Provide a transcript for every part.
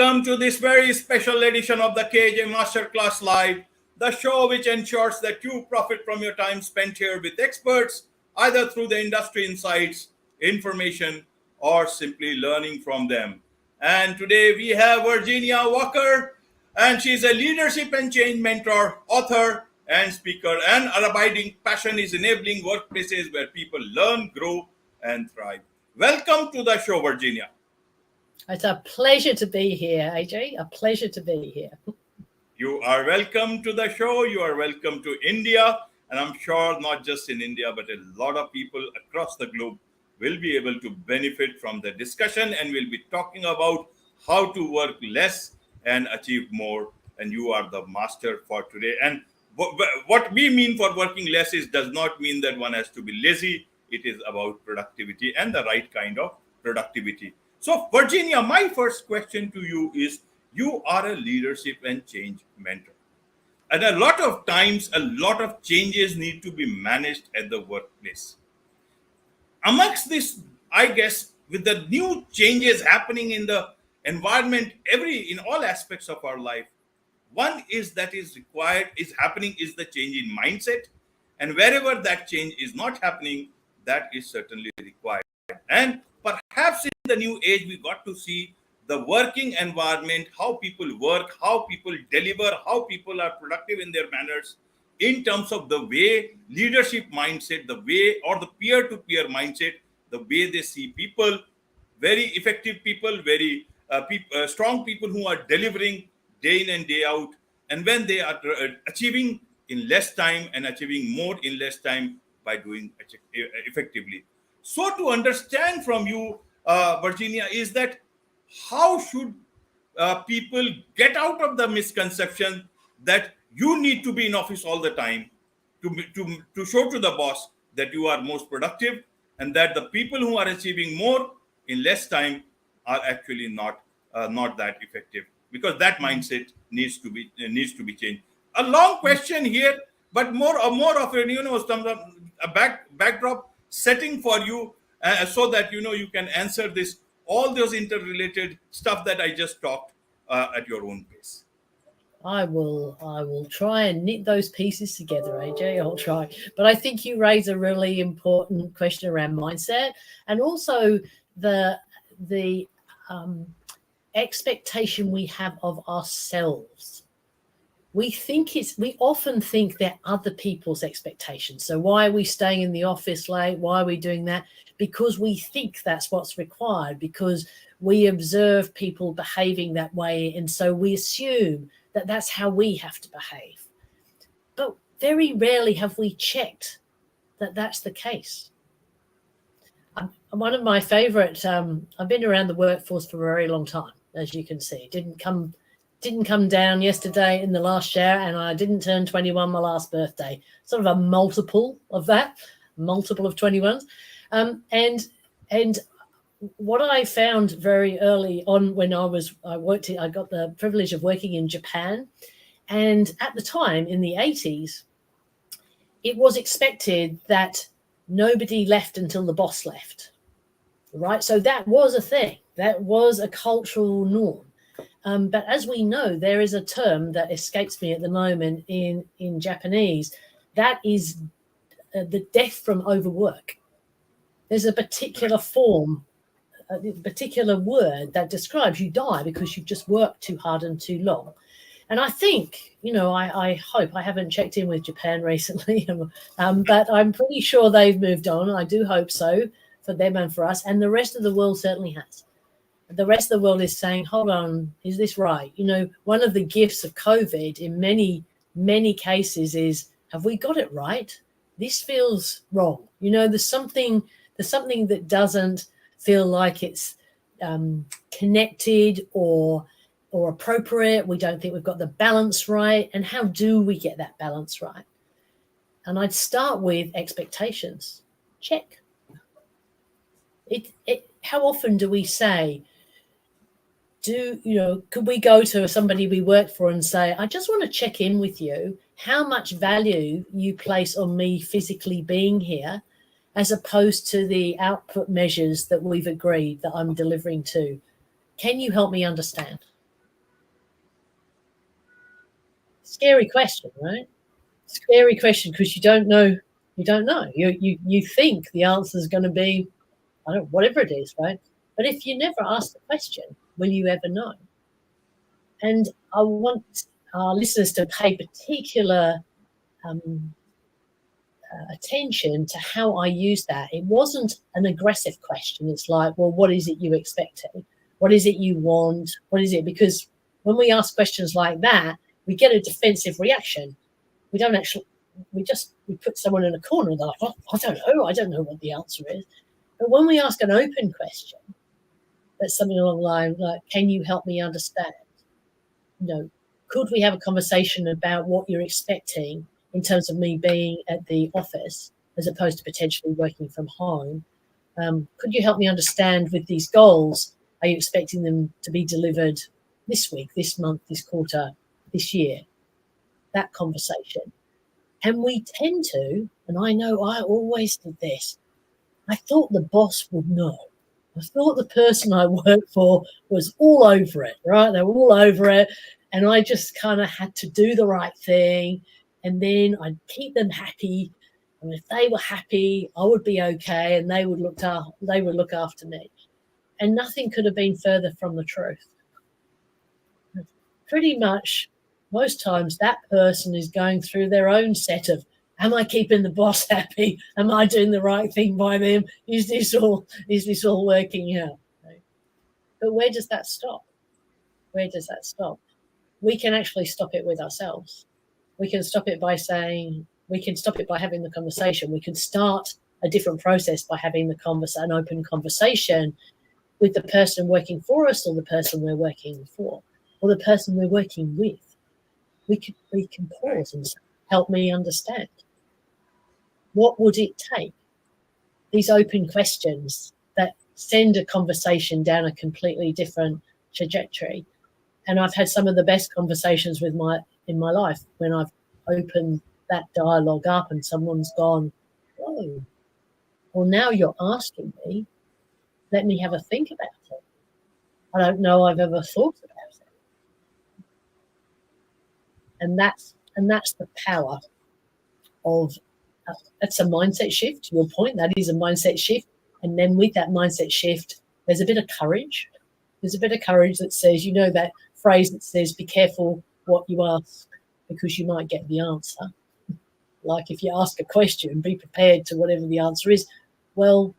Welcome to this very special edition of the KAJ Masterclass Live, the show which ensures that you profit from your time spent here with experts, either through the industry insights, information, or simply learning from them. And today we have Virginia Walker, and she's a leadership and change mentor, author, and speaker, and her abiding passion is enabling workplaces where people learn, grow, and thrive. Welcome to the show, Virginia. It's a pleasure to be here, AJ. A pleasure to be here. You are welcome to the show. You are welcome to India. And I'm sure not just in India, but a lot of people across the globe will be able to benefit from the discussion. And we'll be talking about how to work less and achieve more. And you are the master for today. And what we mean for working less does not mean that one has to be lazy. It is about productivity and the right kind of productivity. So, Virginia, my first question to you is, you are a leadership and change mentor. And a lot of times, a lot of changes need to be managed at the workplace. Amongst this, I guess, with the new changes happening in the environment, in all aspects of our life, one is that is required, is happening, is the change in mindset. And wherever that change is not happening, that is certainly required. And perhaps in the new age, we got to see the working environment, how people work, how people deliver, how people are productive in their manners, in terms of the way leadership mindset, the way, or the peer-to-peer mindset, the way they see people, very effective people, very strong people who are delivering day in and day out. And when they are achieving in less time and achieving more in less time by doing effectively. So to understand from you, Virginia, is that how should people get out of the misconception that you need to be in office all the time to show to the boss that you are most productive, and that the people who are achieving more in less time are actually not that effective, because that mindset needs to be changed. A long question here, but more of a backdrop setting for you, so that you can answer this, all those interrelated stuff that I just talked at your own pace. I will try and knit those pieces together, AJ. I'll try. But I think you raise a really important question around mindset, and also the expectation we have of ourselves. We often think they're other people's expectations. So why are we staying in the office late? Why are we doing that? Because we think that's what's required, because we observe people behaving that way. And so we assume that that's how we have to behave. But very rarely have we checked that that's the case. One of my favorite, I've been around the workforce for a very long time, as you can see. Didn't come down yesterday in the last shower, and I didn't turn 21 my last birthday. Sort of a multiple of 21s. And what I found very early on when I got the privilege of working in Japan. And at the time in the 80s, it was expected that nobody left until the boss left, right? So that was a thing. That was a cultural norm. But as we know, there is a term that escapes me at the moment in Japanese. That is the death from overwork. There's a particular form, a particular word that describes you die because you've just worked too hard and too long. And I think, I hope, I haven't checked in with Japan recently, but I'm pretty sure they've moved on. I do hope so for them and for us. And the rest of the world certainly has. The rest of the world is saying, hold on, is this right? One of the gifts of COVID in many, many cases is, have we got it right? This feels wrong. There's something that doesn't feel like it's connected or appropriate. We don't think we've got the balance right. And how do we get that balance right? And I'd start with expectations. Check. How often do we say, could we go to somebody we work for and say, I just want to check in with you, how much value you place on me physically being here, as opposed to the output measures that we've agreed that I'm delivering to. Can you help me understand? Scary question, right? Scary question, because you don't know. You don't know. You think the answer is going to be, I don't know, whatever it is, right? But if you never ask the question, will you ever know? And I want our listeners to pay particular attention to how I use that. It wasn't an aggressive question. It's like, well, what is it you expecting? What is it you want? What is it? Because when we ask questions like that, we get a defensive reaction. We don't actually, we put someone in a corner and they're like, oh, I don't know what the answer is. But when we ask an open question, that's something along the line like, can you help me understand? You know, could we have a conversation about what you're expecting in terms of me being at the office as opposed to potentially working from home? Could you help me understand with these goals? Are you expecting them to be delivered this week, this month, this quarter, this year? That conversation. And we tend to, and I know I always did this, I thought the boss would know. I thought the person I worked for was all over it, right? They were all over it. And I just kind of had to do the right thing. And then I'd keep them happy. And if they were happy, I would be okay. And they would look after me. And nothing could have been further from the truth. Pretty much most times that person is going through their own set of, am I keeping the boss happy? Am I doing the right thing by them? Is this all working out? But where does that stop? Where does that stop? We can actually stop it with ourselves. We can stop it by saying, we can stop it by having the conversation. We can start a different process by having an open conversation with the person working for us or the person we're working for or the person we're working with. We can pause and say, help me understand. What would it take? These open questions that send a conversation down a completely different trajectory. And I've had some of the best conversations in my life when I've opened that dialogue up and someone's gone, oh, well, now you're asking me, let me have a think about it. I don't know I've ever thought about it. And that's the power of that's a mindset shift. To your point, that is a mindset shift. And then with that mindset shift, there's a bit of courage. There's a bit of courage that says, you know, that phrase that says, be careful what you ask because you might get the answer. Like if you ask a question, be prepared to whatever the answer is. Well,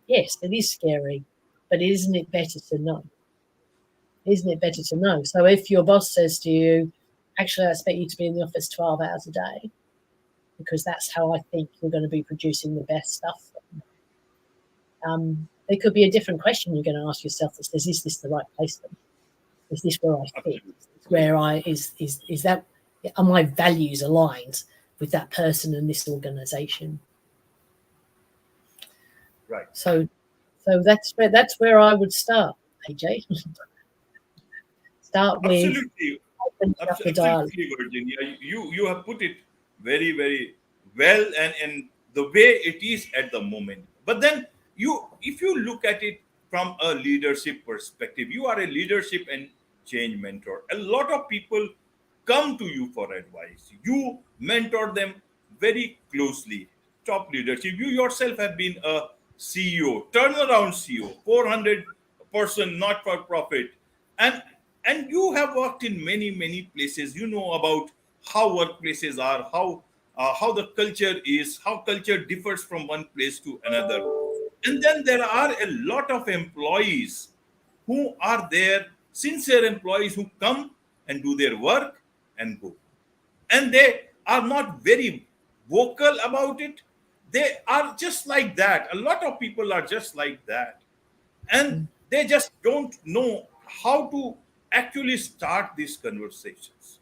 yes, it is scary, but isn't it better to know? Isn't it better to know? So if your boss says to you, actually, I expect you to be in the office 12 hours a day because that's how I think you're going to be producing the best stuff. There could be a different question you're going to ask yourself that says, is this the right place for me? Is this where I fit? Is that, are my values aligned with that person and this organization? Right. So that's where I would start, AJ. Start with Absolutely, absolutely, Virginia. You have put it very, very well, and the way it is at the moment. But then if you look at it from a leadership perspective, you are a leadership and change mentor. A lot of people come to you for advice. You mentor them very closely. Top leadership. You yourself have been a CEO, turnaround CEO, 400-person not for profit, and you have worked in many places. You know about how workplaces are, how the culture is, how culture differs from one place to another. And then there are a lot of employees who are there, sincere employees who come and do their work and go. And they are not very vocal about it. They are just like that. A lot of people are just like that. And they just don't know how to actually start these conversations.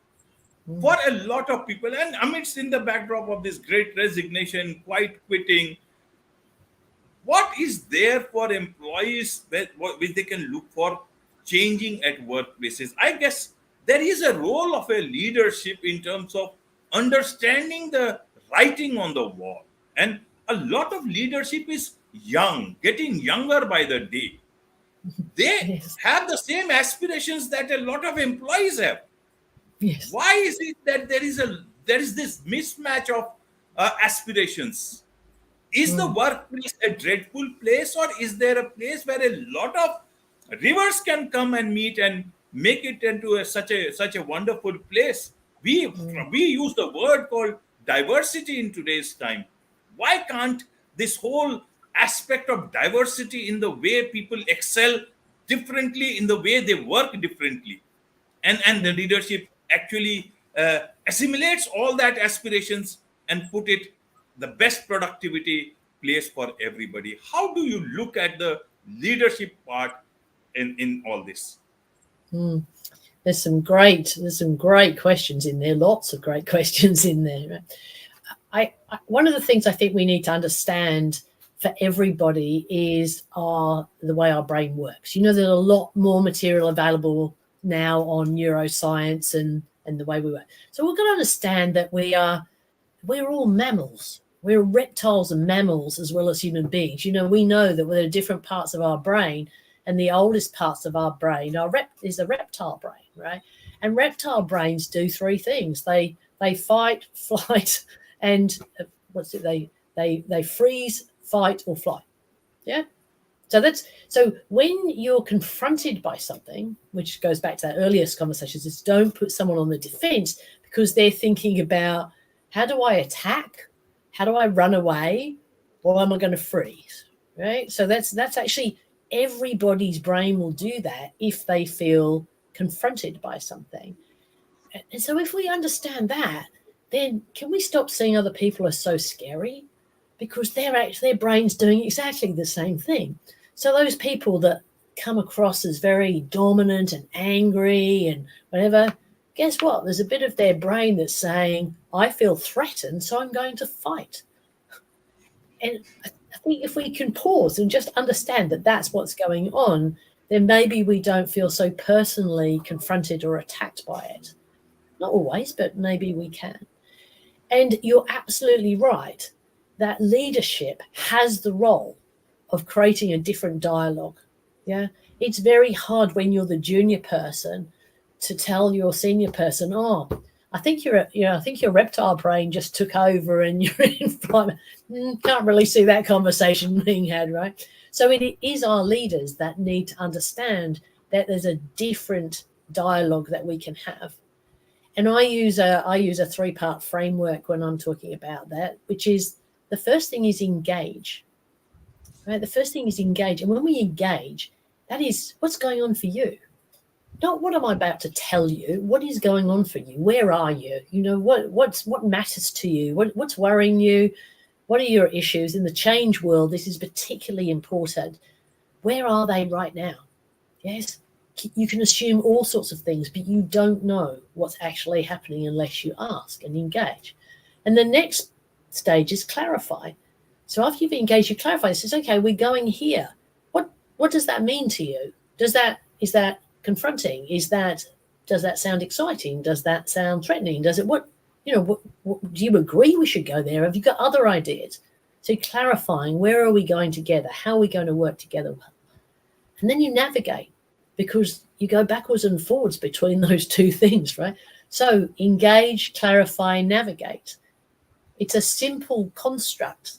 For a lot of people, and amidst in the backdrop of this great resignation, quite quitting, what is there for employees which they can look for changing at workplaces? I guess there is a role of a leadership in terms of understanding the writing on the wall. And a lot of leadership is young, getting younger by the day. They Yes. have the same aspirations that a lot of employees have. Yes. Why is it that there is this mismatch of aspirations? Is the Mm, workplace a dreadful place, or is there a place where a lot of rivers can come and meet and make it into such a wonderful place? we mm, we use the word called diversity in today's time. Why can't this whole aspect of diversity in the way people excel differently, in the way they work differently, and the mm. leadership actually assimilates all that aspirations and put it the best productivity place for everybody? How do you look at the leadership part in all this? Mm. There's some great questions in there. Lots of great questions in there. One of the things I think we need to understand for everybody is the way our brain works. There's a lot more material available now on neuroscience and the way we work. So we're going to understand that we're all mammals. We're reptiles and mammals as well as human beings. We know that there are different parts of our brain, and the oldest parts of our brain is the reptile brain, right? And reptile brains do three things. They fight, flight, and what's it? They freeze, fight, or fly. Yeah. So when you're confronted by something, which goes back to that earliest conversations, is don't put someone on the defense, because they're thinking about, how do I attack? How do I run away? Or am I going to freeze? Right. So that's actually, everybody's brain will do that if they feel confronted by something. And so if we understand that, then can we stop seeing other people as so scary? Because their brain's doing exactly the same thing. So those people that come across as very dominant and angry and whatever, guess what? There's a bit of their brain that's saying, I feel threatened, so I'm going to fight. And I think if we can pause and just understand that that's what's going on, then maybe we don't feel so personally confronted or attacked by it. Not always, but maybe we can. And you're absolutely right that leadership has the role of creating a different dialogue. Yeah. It's very hard when you're the junior person to tell your senior person, oh, I think I think your reptile brain just took over and you're in front. Can't really see that conversation being had, right? So it is our leaders that need to understand that there's a different dialogue that we can have. And I use a three-part framework when I'm talking about that, which is, the first thing is engage. Right? The first thing is engage. And when we engage, that is what's going on for you. Not what am I about to tell you. What is going on for you? Where are you? What matters to you? What's worrying you? What are your issues? In the change world, this is particularly important. Where are they right now? Yes. You can assume all sorts of things, but you don't know what's actually happening unless you ask and engage. And the next stage is clarify. So after you've engaged, you clarify. It says, okay, we're going here. What does that mean to you? Is that confronting? Does that sound exciting? Does that sound threatening? Does it what do you agree we should go there? Have you got other ideas? So clarifying, where are we going together? How are we going to work together? And then you navigate, because you go backwards and forwards between those two things, right? So engage, clarify, navigate. It's a simple construct,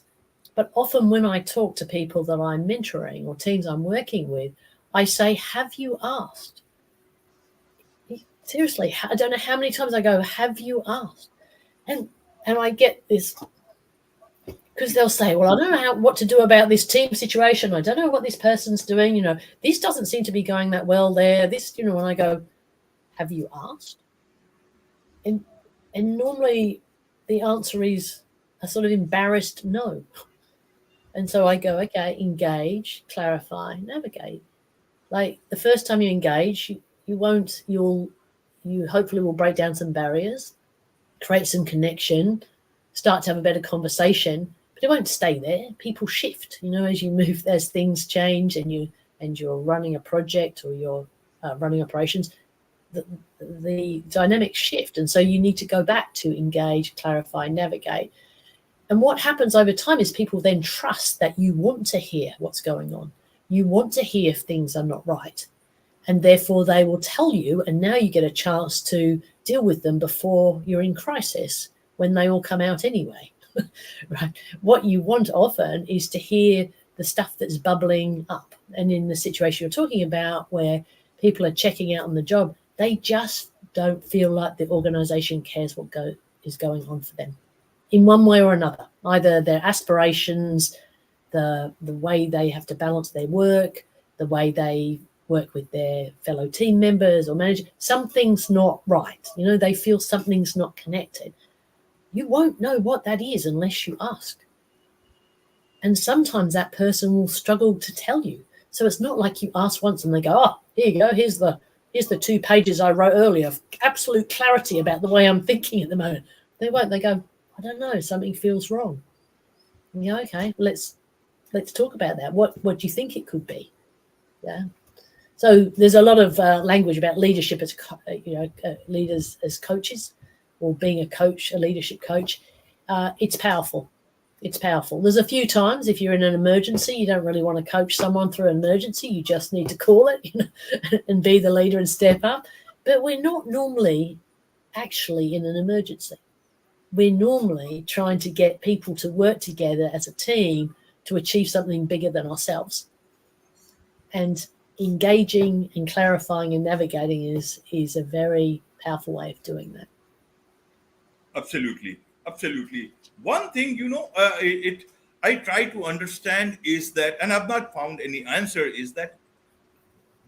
but often when I talk to people that I'm mentoring or teams I'm working with, I say, have you asked? Seriously, I don't know how many times I go, have you asked? And I get this, because they'll say, well, I don't know what to do about this team situation. I don't know what this person's doing. This doesn't seem to be going that well there. And I go, have you asked? And normally the answer is a sort of embarrassed no. And so I go, okay, engage, clarify, navigate. Like the first time you engage, you hopefully will break down some barriers, create some connection, start to have a better conversation, but it won't stay there. People shift, as you move, as things change, and you're running a project or you're running operations, the dynamics shift. And so you need to go back to engage, clarify, navigate. And what happens over time is people then trust that you want to hear what's going on. You want to hear if things are not right. And therefore they will tell you, and now you get a chance to deal with them before you're in crisis, when they all come out anyway. Right? What you want often is to hear the stuff that's bubbling up. And in the situation you're talking about, where people are checking out on the job, they just don't feel like the organization cares what is going on for them in one way or another. Either their aspirations, the way they have to balance their work, the way they work with their fellow team members or managers, something's not right. They feel something's not connected. You won't know what that is unless you ask. And sometimes that person will struggle to tell you. So it's not like you ask once and they go, oh, here you go, here's the 2 pages I wrote earlier of absolute clarity about the way I'm thinking at the moment. They won't. They go, I don't know, something feels wrong. And you go, okay, let's talk about that. What do you think it could be? Yeah. So there's a lot of language about leadership as leaders as coaches, or being a coach, a leadership coach. It's powerful. It's powerful. There's a few times, if you're in an emergency, you don't really want to coach someone through an emergency. You just need to call it, and be the leader and step up. But we're not normally actually in an emergency. We're normally trying to get people to work together as a team to achieve something bigger than ourselves. And engaging and clarifying and navigating is a very powerful way of doing that. Absolutely. One thing, I try to understand is that, and I've not found any answer, is that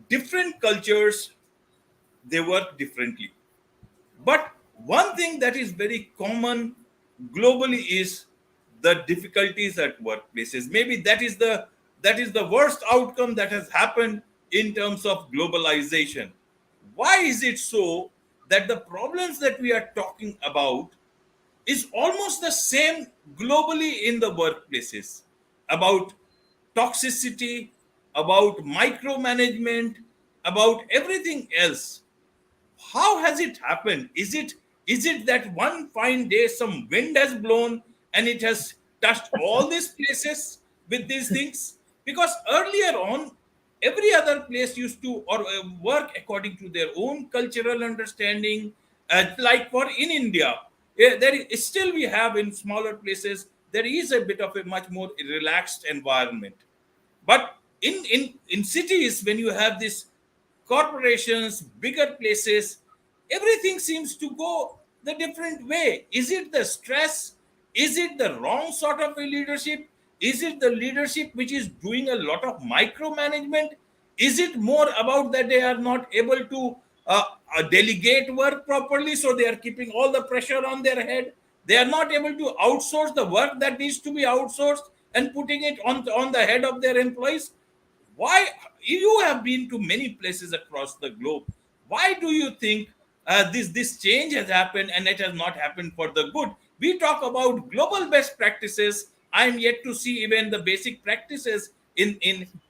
different cultures, they work differently. But one thing that is very common globally is the difficulties at workplaces. Maybe that is the worst outcome that has happened in terms of globalization. Why is it so that the problems that we are talking about is almost the same globally in the workplaces, about toxicity, about micromanagement, about everything else? How has it happened? Is it that one fine day some wind has blown and it has touched all these places with these things? Because earlier on, every other place used to or work according to their own cultural understanding. Like for in India, there is still, we have in smaller places, there is a bit of a much more relaxed environment. But in cities, when you have this corporations, bigger places, everything seems to go the different way. Is it the stress? Is it the wrong sort of a leadership? Is it the leadership which is doing a lot of micromanagement? Is it more about that they are not able to delegate work properly, so they are keeping all the pressure on their head? They are not able to outsource the work that needs to be outsourced and putting it on the head of their employees. Why? You have been to many places across the globe. Why do you think this change has happened and it has not happened for the good? We talk about global best practices. I am yet to see even the basic practices in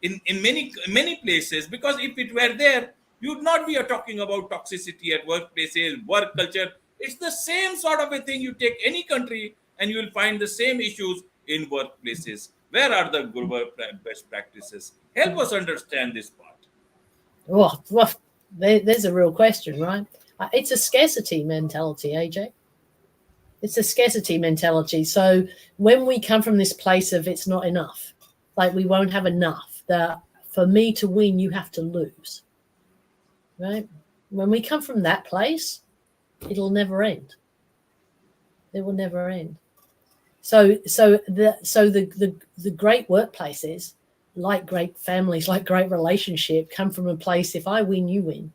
many places, because if it were there, you would not be talking about toxicity at workplaces, work culture. It's the same sort of a thing. You take any country and you will find the same issues in workplaces. Where are the global best practices? Help us understand this part. Well, there's a real question, right? It's a scarcity mentality, AJ. It's a scarcity mentality. So when we come from this place of it's not enough, like we won't have enough, that for me to win, you have to lose, right? When we come from that place, it'll never end. It will never end. So the great workplaces, like great families, like great relationship, come from a place, if I win, you win.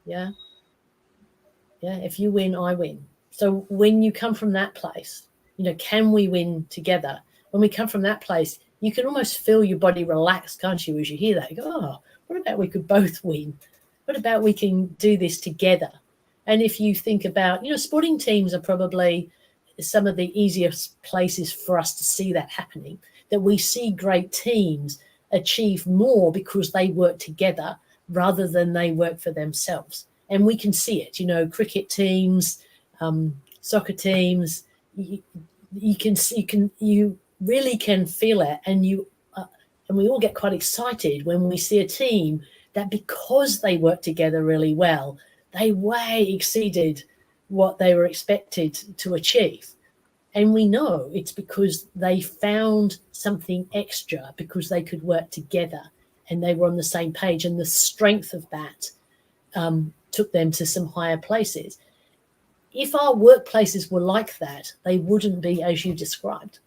Yeah. If you win, I win. So when you come from that place, can we win together? When we come from that place, you can almost feel your body relax, can't you, as you hear that? You go, oh, what about we could both win? What about we can do this together? And if you think about, sporting teams are probably some of the easiest places for us to see that happening, that we see great teams achieve more because they work together rather than they work for themselves. And we can see it, cricket teams, soccer teams, you really can feel it. And and we all get quite excited when we see a team that, because they work together really well, They way exceeded what they were expected to achieve. And we know it's because they found something extra because they could work together and they were on the same page. And the strength of that took them to some higher places. If our workplaces were like that, they wouldn't be as you described.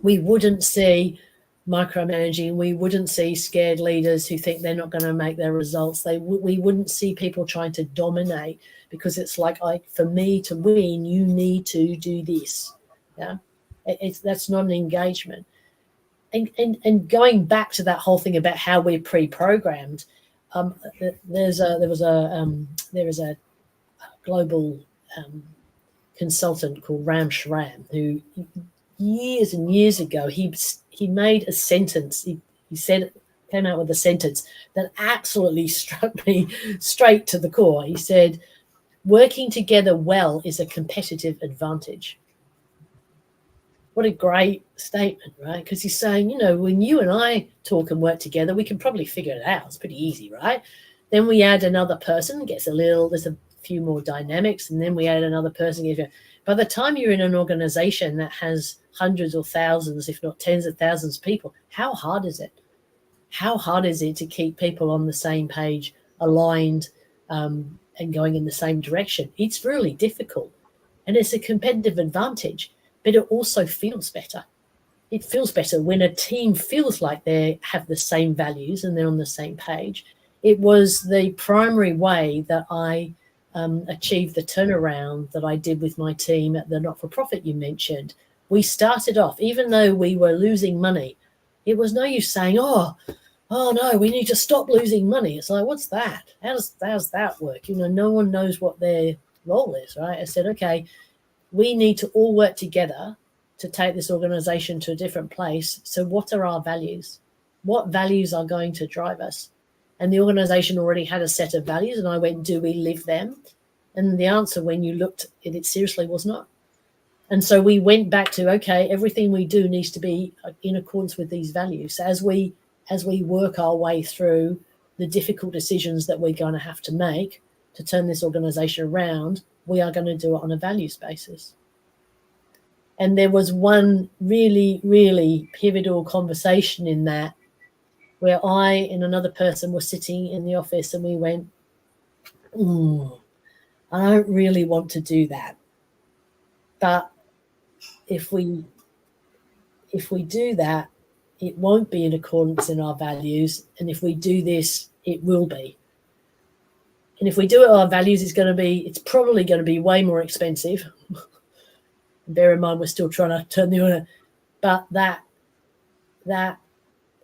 We wouldn't see micromanaging. We wouldn't see scared leaders who think they're not going to make their results. We wouldn't see people trying to dominate because it's like, for me to win, you need to do this. Yeah, that's not an engagement. And going back to that whole thing about how we're pre-programmed, there is a global consultant called Ram Shram who years and years ago he made a sentence. He came out with a sentence that absolutely struck me straight to the core. He said, "Working together well is a competitive advantage." What a great statement, right? Because he's saying, when you and I talk and work together, we can probably figure it out. It's pretty easy, right? Then we add another person, there's a few more dynamics, and then we add another person. By the time you're in an organization that has hundreds or thousands, if not tens of thousands of people, how hard is it? How hard is it to keep people on the same page, aligned, and going in the same direction? It's really difficult. And it's a competitive advantage, but it also feels better. It feels better when a team feels like they have the same values and they're on the same page. It was the primary way that I achieved the turnaround that I did with my team at the not-for-profit you mentioned. We started off, even though we were losing money, it was no use saying, oh no, we need to stop losing money. It's like, what's that? How does that work? No one knows what their role is, right? I said, okay, we need to all work together to take this organization to a different place. So what are our values? What values are going to drive us? And the organization already had a set of values. And I went, do we live them? And the answer, when you looked at it seriously, was not. And so we went back to, okay, everything we do needs to be in accordance with these values. So as we work our way through the difficult decisions that we're going to have to make to turn this organization around, we are going to do it on a values basis. And there was one really, really pivotal conversation in that where I and another person were sitting in the office and we went, I don't really want to do that. But if we do that, it won't be in accordance in our values. And if we do this, it will be. And if we do it our values, it's probably going to be way more expensive. Bear in mind, we're still trying to turn the order. But that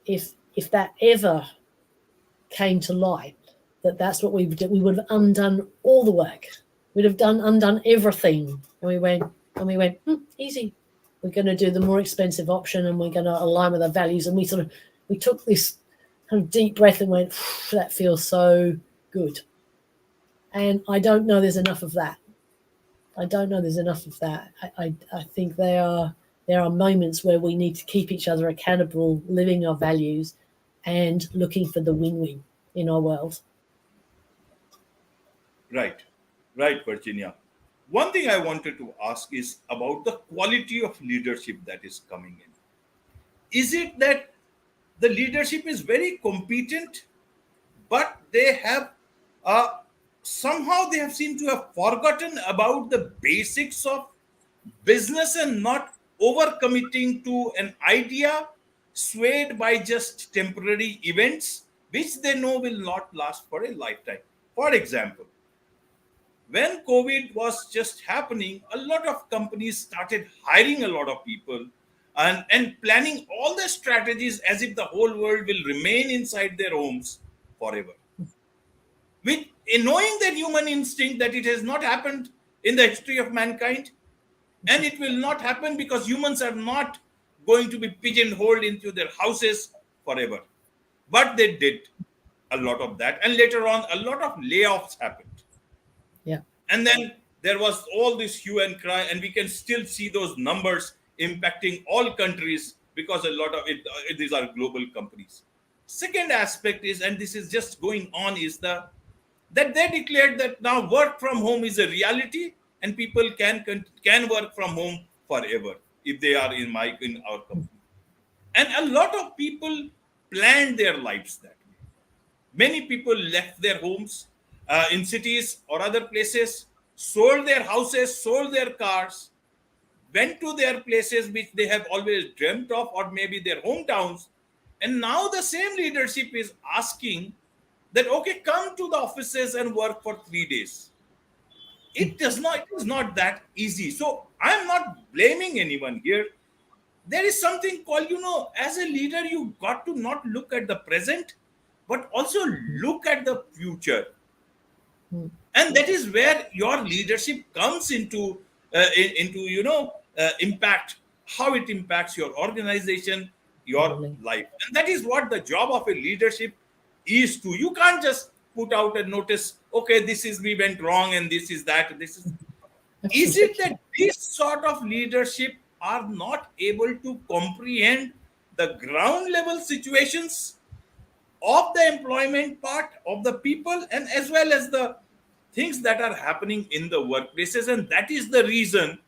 if that ever came to light, that's what we would do, we would have undone all the work. We'd have undone everything. And we went, easy. We're going to do the more expensive option and we're going to align with our values. And we took this kind of deep breath and went, that feels so good. And I don't know there's enough of that. I think there are moments where we need to keep each other accountable, living our values and looking for the win-win in our world. Right, Virginia. One thing I wanted to ask is about the quality of leadership that is coming in. Is it that the leadership is very competent, but they have somehow they have seemed to have forgotten about the basics of business and not overcommitting to an idea swayed by just temporary events which they know will not last for a lifetime? For example, when COVID was just happening, a lot of companies started hiring a lot of people and planning all the strategies as if the whole world will remain inside their homes forever. With knowing that human instinct that it has not happened in the history of mankind, and it will not happen because humans are not going to be pigeonholed into their houses forever. But they did a lot of that, and later on, a lot of layoffs happened. Yeah. And then there was all this hue and cry, and we can still see those numbers impacting all countries because a lot of it, these are global companies. Second aspect is, and this is just going on, is the that they declared that now work from home is a reality and people can work from home forever if they are in our company. And a lot of people planned their lives that way. Many people left their homes in cities or other places, sold their houses, sold their cars, went to their places which they have always dreamt of, or maybe their hometowns. And now the same leadership is asking that, okay, come to the offices and work for 3 days. It is not that easy. So I'm not blaming anyone here. There is something called, as a leader, you got to not look at the present, but also look at the future. And that is where your leadership comes into impact, how it impacts your organization, your Totally. life. And that is what the job of a leadership is. To you can't just put out a notice, okay, this is we went wrong and this is that, this is it Absolutely. that this sort of leadership are not able to comprehend the ground level situations of the employment part of the people, and as well as the things that are happening in the workplaces? And that is the reason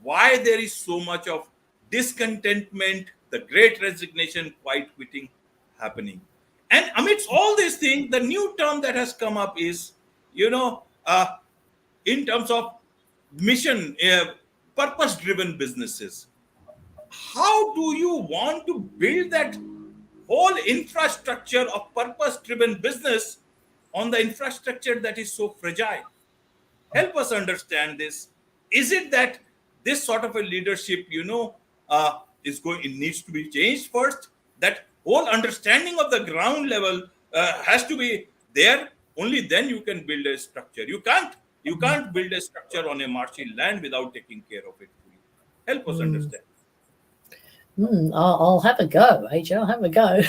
why there is so much of discontentment, the great resignation, quiet quitting happening. And amidst all these things, the new term that has come up is, you know, uh, in terms of mission, purpose driven businesses. How do you want to build that whole infrastructure of purpose driven business on the infrastructure that is so fragile? Help us understand this. Is it that this sort of a leadership, is going, it needs to be changed first? That whole understanding of the ground level has to be there. Only then you can build a structure. You can't build a structure on a marshy land without taking care of it fully. Help us Mm. understand. I'll have a go, AJ. I'll have a go.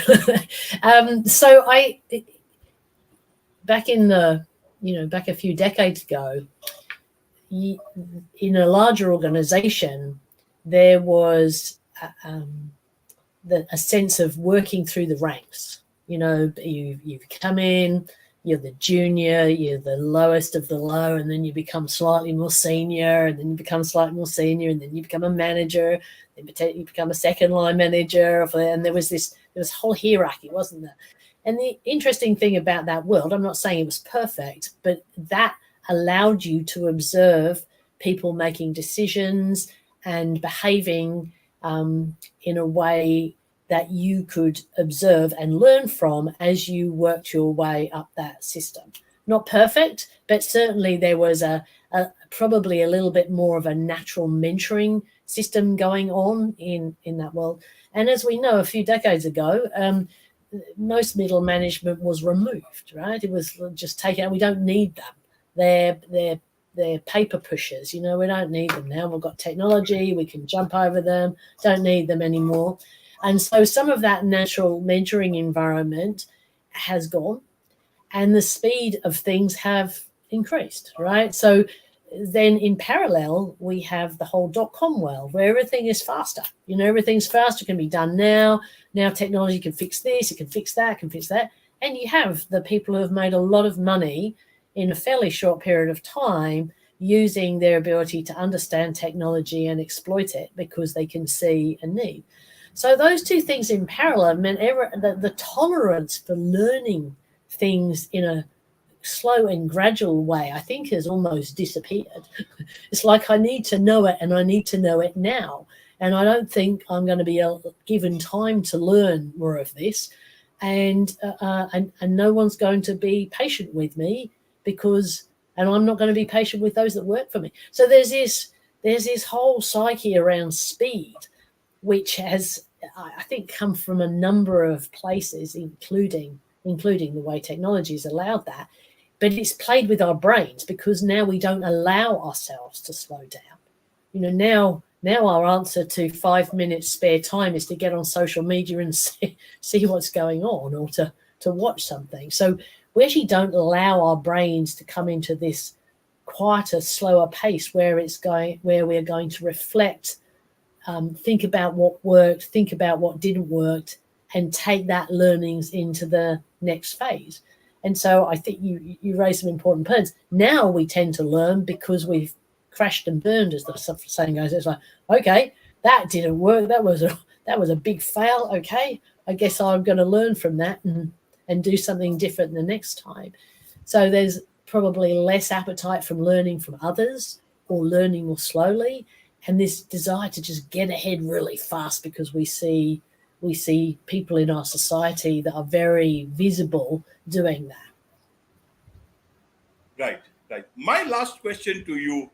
So back in the, back a few decades ago, in a larger organization, there was a sense of working through the ranks. You've come in, you're the junior, you're the lowest of the low, and then you become slightly more senior, and then you become slightly more senior, and then you become a manager, then you become a second line manager, and there was whole hierarchy, wasn't there? And the interesting thing about that world, I'm not saying it was perfect, but that allowed you to observe people making decisions and behaving in a way that you could observe and learn from as you worked your way up that system. Not perfect, but certainly there was probably a little bit more of a natural mentoring system going on in that world. And as we know, a few decades ago, most middle management was removed, right? It was just taken out. We don't need them. They're paper pushers. We don't need them now. We've got technology. We can jump over them. Don't need them anymore. And so some of that natural mentoring environment has gone, and the speed of things have increased, right? So then in parallel, we have the whole .com world where everything is faster. Everything's faster, can be done now. Now technology can fix this, it can fix that, can fix that. And you have the people who have made a lot of money in a fairly short period of time using their ability to understand technology and exploit it because they can see a need. So those two things in parallel meant the tolerance for learning things in a slow and gradual way, I think, has almost disappeared. It's like I need to know it, and I need to know it now. And I don't think I'm going to be given time to learn more of this. And no one's going to be patient with me and I'm not going to be patient with those that work for me. So there's this whole psyche around speed, which has, I think, come from a number of places, including the way technology has allowed that. But it's played with our brains because now we don't allow ourselves to slow down. Now our answer to 5 minutes spare time is to get on social media and see what's going on, or to watch something. So we actually don't allow our brains to come into this quieter, slower pace where we're going to reflect, think about what worked, think about what didn't work, and take that learnings into the next phase. And so I think you raise some important points. Now we tend to learn because we've crashed and burned, as the saying goes. It's like, okay, that didn't work. That was a big fail. Okay, I guess I'm going to learn from that and do something different the next time. So there's probably less appetite from learning from others or learning more slowly, and this desire to just get ahead really fast because we see people in our society that are very visible doing that. Right, right. My last question to you,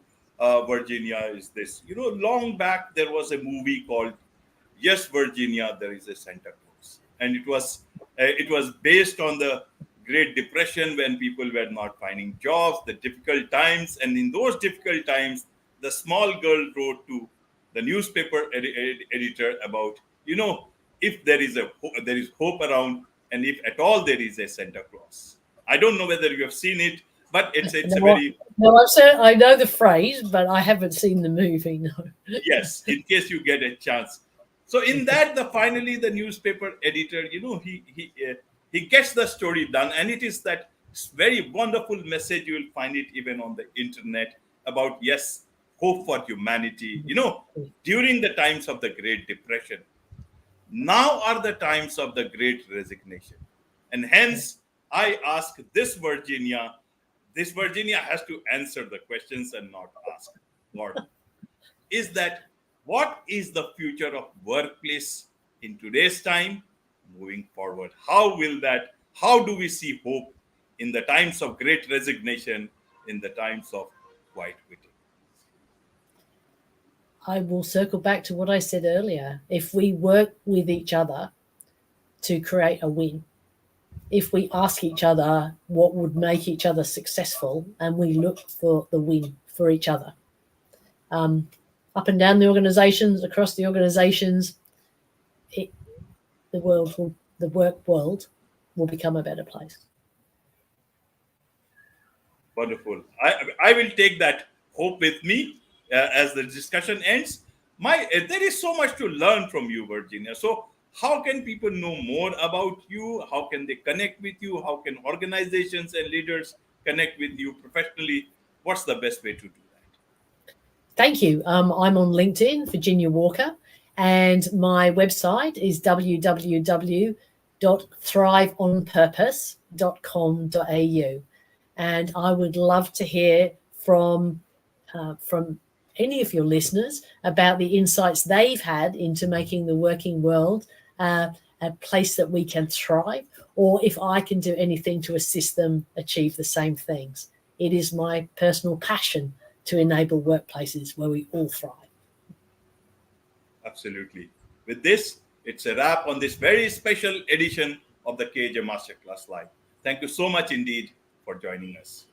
Virginia, is this. Long back there was a movie called Yes, Virginia, There is a Santa Claus. And it was based on the Great Depression, when people were not finding jobs, the difficult times. And in those difficult times, the small girl wrote to the newspaper editor about, if there is hope around, and if at all there is a Santa Claus. I don't know whether you have seen it, but it's a very, I know the phrase, but I haven't seen the movie. No. yes, in case you get a chance. So in that, finally the newspaper editor, he gets the story done, and it is that very wonderful message. You will find it even on the internet about, yes, hope for humanity. During the times of the Great Depression, now are the times of the Great Resignation, and hence I ask this Virginia. This Virginia has to answer the questions and not ask. Lord, is that what is the future of workplace in today's time moving forward? How do we see hope in the times of great resignation, in the times of quiet quitting? I will circle back to what I said earlier. If we work with each other to create a win, if we ask each other what would make each other successful, and we look for the win for each other, up and down the organizations, across the organizations, the work world will become a better place. Wonderful. I will take that hope with me as the discussion ends. There is so much to learn from you, Virginia. So how can people know more about you? How can they connect with you? How can organizations and leaders connect with you professionally? What's the best way to do that? Thank you. I'm on LinkedIn, Virginia Walker, and my website is www.thriveonpurpose.com.au. And I would love to hear from any of your listeners about the insights they've had into making the working world a place that we can thrive, or if I can do anything to assist them achieve the same things. It is my personal passion to enable workplaces where we all thrive. Absolutely. With this, it's a wrap on this very special edition of the KAJ Masterclass Live. Thank you so much indeed for joining us.